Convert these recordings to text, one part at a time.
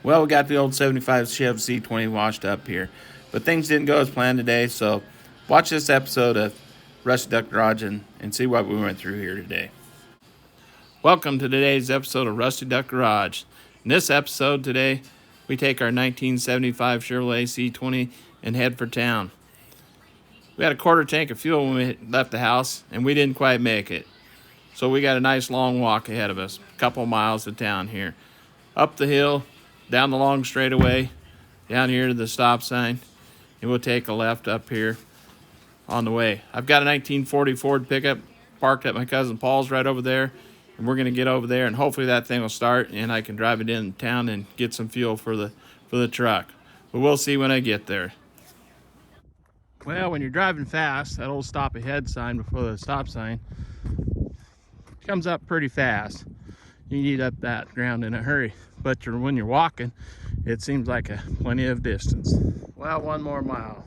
Well, we got the old 75 Chevy C20 washed up here, but things didn't go as planned today, so watch this episode of Rusty Duck Garage and see what we went through here today. Welcome to today's episode of Rusty Duck Garage. In this episode today, we take our 1975 Chevrolet C20 and head for town. We had a quarter tank of fuel when we left the house, and we didn't quite make it. So we got a nice long walk ahead of us, a couple miles to town here. Up the hill, down the long straightaway, down here to the stop sign, and we'll take a left up here on the way. I've got a 1940 Ford pickup parked at my cousin Paul's right over there, and we're going to get over there, and hopefully that thing will start, and I can drive it in town and get some fuel for the truck. But we'll see when I get there. Well, when you're driving fast, that old stop ahead sign before the stop sign comes up pretty fast. You need up that ground in a hurry, but when you're walking, it seems like plenty of distance. Well, one more mile.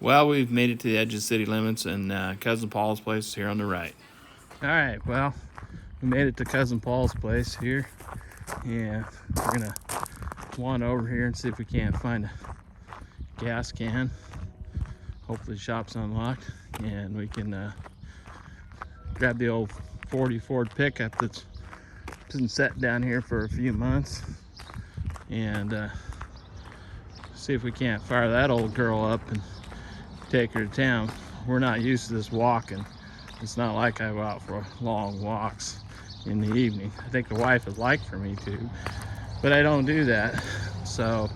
Well, we've made it to the edge of city limits, and cousin Paul's place is here on the right. All right, well, we made it to cousin Paul's place here, and we're gonna wander over here and see if we can't find a gas can. Hopefully the shop's unlocked, and we can grab the old 40 Ford pickup that's been set down here for a few months, and see if we can't fire that old girl up and take her to town. We're not used to this walking. It's not like I go out for long walks in the evening. I think the wife would like for me to, but I don't do that, so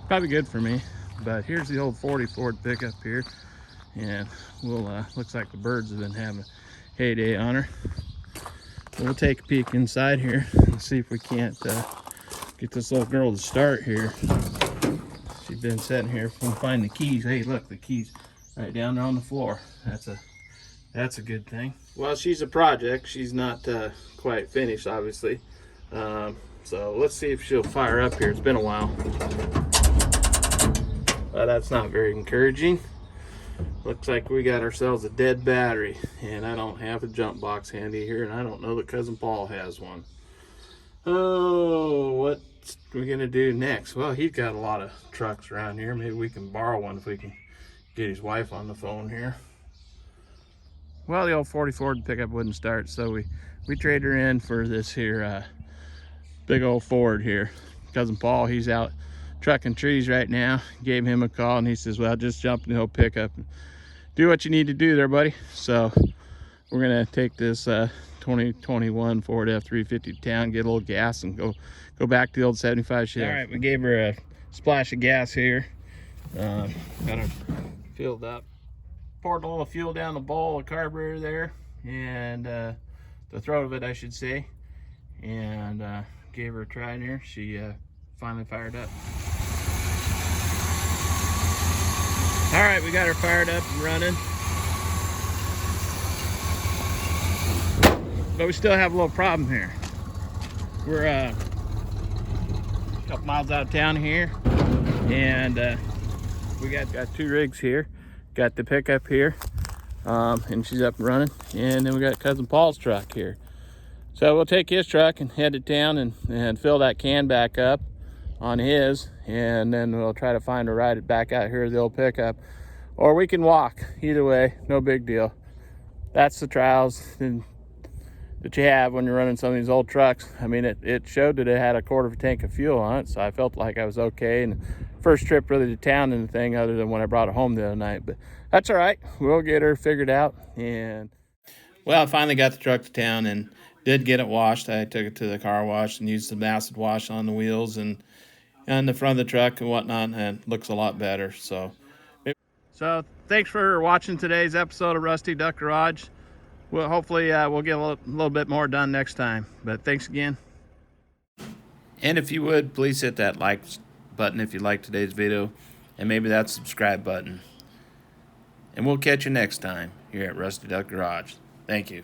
probably good for me. But here's the old 40 Ford pickup here, and looks like the birds have been having a heyday on her. We'll take a peek inside here and see if we can't get this little girl to start here. She's been sitting here. If we can find the keys. Hey, look, the keys right down there on the floor. That's a good thing. Well, she's a project. She's not quite finished, obviously. So let's see if she'll fire up here. It's been a while. Well, that's not very encouraging. Looks like we got ourselves a dead battery, and I don't have a jump box handy here, and I don't know that cousin Paul has one. Oh, what are we gonna do next? Well, he's got a lot of trucks around here. Maybe we can borrow one if we can get his wife on the phone here. Well, the old 40 Ford pickup wouldn't start, so we traded her in for this here big old Ford here. Cousin Paul, he's out trucking trees right now. Gave him a call, and he says, well, just jump in the old pickup and do what you need to do there, buddy. So we're gonna take this 2021 Ford F-350 to town, get a little gas, and go back to the old 75 Chevy. All right, we gave her a splash of gas here. Got her filled up. Poured a little fuel down the bowl of carburetor there, and the throat of it, I should say, and gave her a try in here. She finally fired up. All right, we got her fired up and running, but we still have a little problem here. We're a couple miles out of town here, and we got two rigs here. Got the pickup here, and she's up and running, and then we got cousin Paul's truck here. So we'll take his truck and head to town and fill that can back up on his, and then we'll try to find a ride back out here to the old pickup, or we can walk. Either way, no big deal. That's the trials that you have when you're running some of these old trucks. I mean, it showed that it had a quarter of a tank of fuel on it, so I felt like I was okay. And first trip really to town and the thing, other than when I brought it home the other night. But that's all right. We'll get her figured out. And well, I finally got the truck to town and did get it washed. I took it to the car wash and used some acid wash on the wheels and on the front of the truck and whatnot, and it looks a lot better. So thanks for watching today's episode of Rusty Duck Garage. Well, hopefully we'll get a little bit more done next time. But thanks again. And if you would, please hit that like button if you like today's video, and maybe that subscribe button. And we'll catch you next time here at Rusty Duck Garage. Thank you.